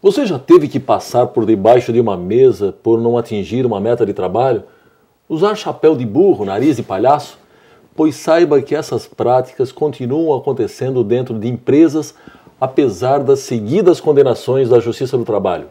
Você já teve que passar por debaixo de uma mesa por não atingir uma meta de trabalho? Usar chapéu de burro, nariz de palhaço? Pois saiba que essas práticas continuam acontecendo dentro de empresas, apesar das seguidas condenações da Justiça do Trabalho.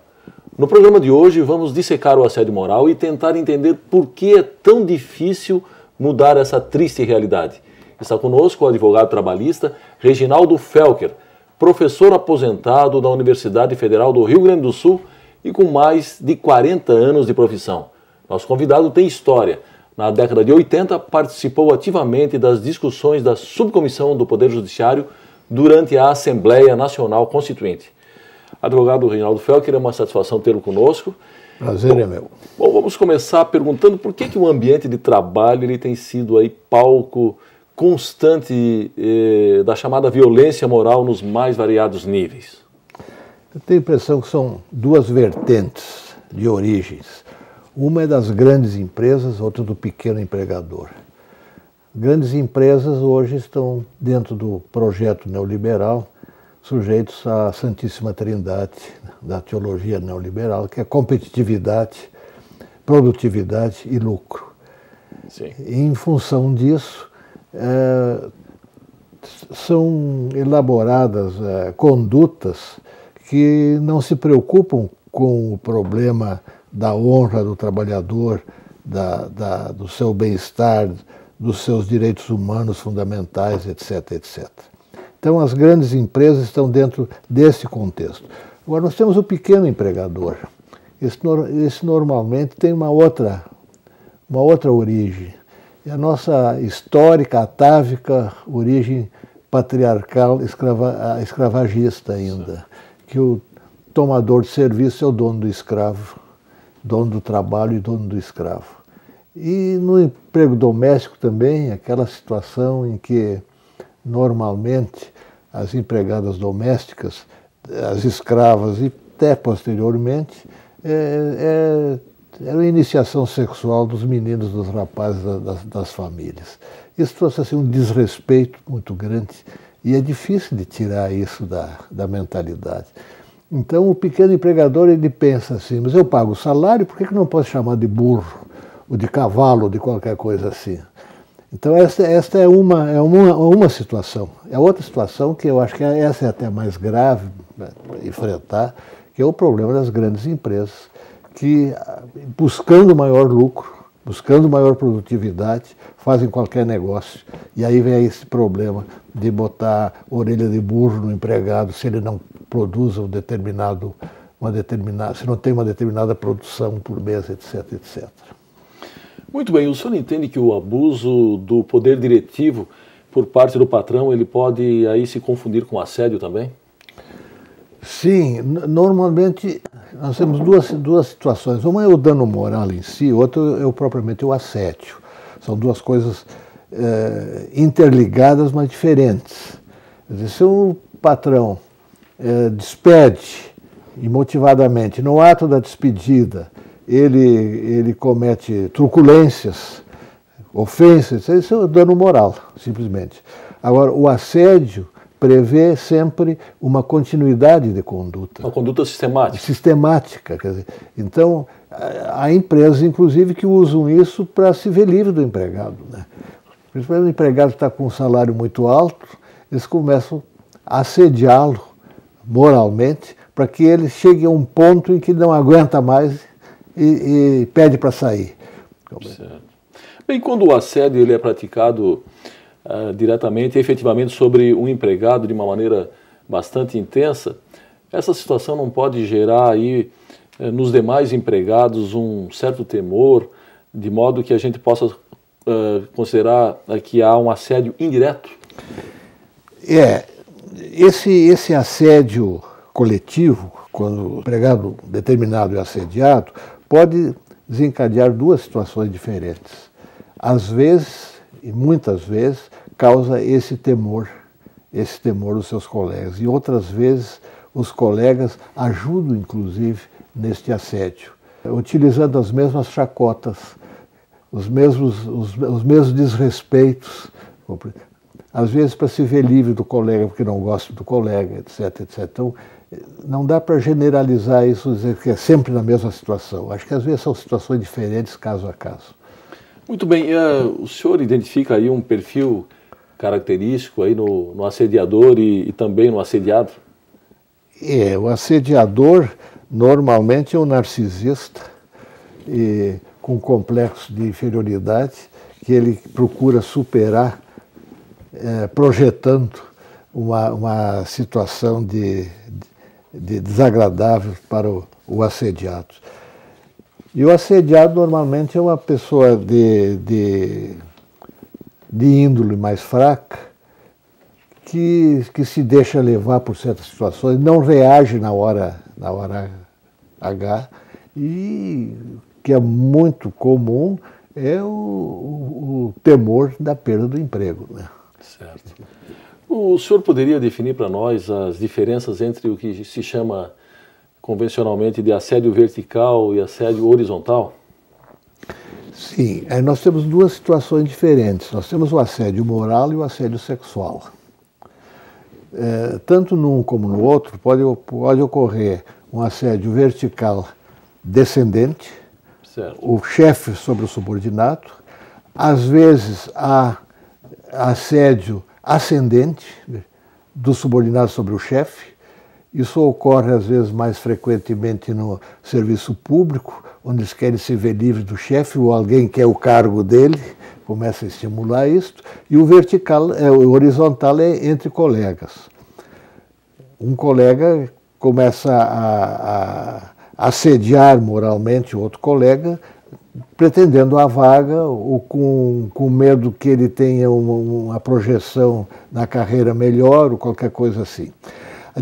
No programa de hoje vamos dissecar o assédio moral e tentar entender por que é tão difícil mudar essa triste realidade. Está conosco o advogado trabalhista Reginaldo Felker, professor aposentado da Universidade Federal do Rio Grande do Sul e com mais de 40 anos de profissão. Nosso convidado tem história. Na década de 80, participou ativamente das discussões da Subcomissão do Poder Judiciário durante a Assembleia Nacional Constituinte. Advogado Reginaldo Felker, é uma satisfação tê-lo conosco. Prazer é meu. Bom, vamos começar perguntando por que o ambiente de trabalho ele tem sido aí palco constante da chamada violência moral nos mais variados níveis. Eu tenho a impressão que são duas vertentes de origens. Uma é das grandes empresas, outra do pequeno empregador. Grandes empresas hoje estão dentro do projeto neoliberal, sujeitos à Santíssima Trindade da teologia neoliberal, que é competitividade, produtividade e lucro. Sim. E, em função disso, são elaboradas condutas que não se preocupam com o problema da honra do trabalhador, do seu bem-estar, dos seus direitos humanos fundamentais, etc, etc. Então, as grandes empresas estão dentro desse contexto. Agora, nós temos o pequeno empregador. Esse normalmente tem uma outra origem. E a nossa histórica, atávica origem patriarcal, escravagista ainda, que o tomador de serviço é o dono do escravo, dono do trabalho e dono do escravo. E no emprego doméstico também, aquela situação em que normalmente as empregadas domésticas, as escravas e até posteriormente, era a iniciação sexual dos meninos, dos rapazes, das famílias. Isso trouxe assim, um desrespeito muito grande e é difícil de tirar isso da mentalidade. Então o pequeno empregador ele pensa assim, mas eu pago o salário, por que não posso chamar de burro, ou de cavalo, ou de qualquer coisa assim? Então esta é uma situação. É outra situação que eu acho que essa é até mais grave para enfrentar, que é o problema das grandes empresas, que buscando maior lucro, buscando maior produtividade, fazem qualquer negócio. E aí vem esse problema de botar orelha de burro no empregado se ele não produz se não tem uma determinada produção por mês, etc, etc. Muito bem, o senhor entende que o abuso do poder diretivo por parte do patrão, ele pode aí se confundir com assédio também? Sim, normalmente nós temos duas situações. Uma é o dano moral em si, outra é propriamente o assédio. São duas coisas interligadas, mas diferentes. Quer dizer, se um patrão despede imotivadamente, no ato da despedida, ele comete truculências, ofensas, isso é o dano moral, simplesmente. Agora, o assédio prevê sempre uma continuidade de conduta. Uma conduta sistemática. Sistemática, quer dizer. Então, há empresas, inclusive, que usam isso para se ver livre do empregado, né? Principalmente o empregado está com um salário muito alto, eles começam a assediá-lo moralmente para que ele chegue a um ponto em que não aguenta mais e pede para sair. Certo. Bem, quando o assédio ele é praticado diretamente e efetivamente sobre um empregado de uma maneira bastante intensa, essa situação não pode gerar aí nos demais empregados um certo temor, de modo que a gente possa considerar que há um assédio indireto? Esse assédio coletivo, quando o empregado determinado é assediado, pode desencadear duas situações diferentes. Às vezes, e muitas vezes, causa esse temor dos seus colegas. E outras vezes, os colegas ajudam, inclusive, neste assédio, utilizando as mesmas chacotas, os mesmos desrespeitos, às vezes para se ver livre do colega porque não gosta do colega, etc, etc. Então, não dá para generalizar isso, dizer que é sempre na mesma situação. Acho que às vezes são situações diferentes, caso a caso. Muito bem, o senhor identifica aí um perfil característico aí no assediador e também no assediado? O assediador normalmente é um narcisista com complexo de inferioridade que ele procura superar projetando uma situação de desagradável para o assediado. E o assediado normalmente é uma pessoa de índole mais fraca, que se deixa levar por certas situações, não reage na hora H, e que é muito comum é o temor da perda do emprego, né? Certo. O senhor poderia definir para nós as diferenças entre o que se chama convencionalmente de assédio vertical e assédio horizontal? Sim, nós temos duas situações diferentes. Nós temos o assédio moral e o assédio sexual. Tanto num como no outro pode ocorrer um assédio vertical descendente, certo, o chefe sobre o subordinado. Às vezes há assédio ascendente do subordinado sobre o chefe. Isso ocorre às vezes mais frequentemente no serviço público, onde eles querem se ver livres do chefe ou alguém quer o cargo dele, começa a estimular isso. E o vertical, o horizontal é entre colegas. Um colega começa a assediar moralmente o outro colega, pretendendo a vaga ou com medo que ele tenha uma projeção na carreira melhor ou qualquer coisa assim. A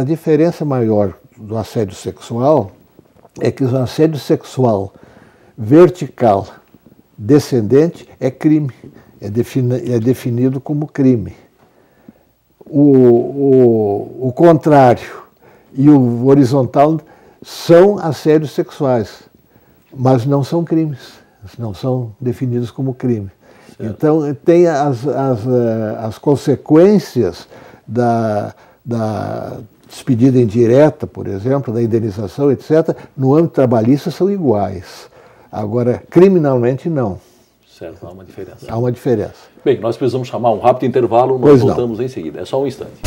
diferença maior do assédio sexual é que o assédio sexual vertical descendente é crime, é definido como crime. O contrário e o horizontal são assédios sexuais, mas não são crimes, não são definidos como crime. Certo. Então, tem as consequências da despedida indireta, por exemplo, da indenização, etc., no âmbito trabalhista são iguais. Agora, criminalmente, não. Certo, há uma diferença. Há uma diferença. Bem, nós precisamos chamar um rápido intervalo, nós voltamos em seguida. É só um instante.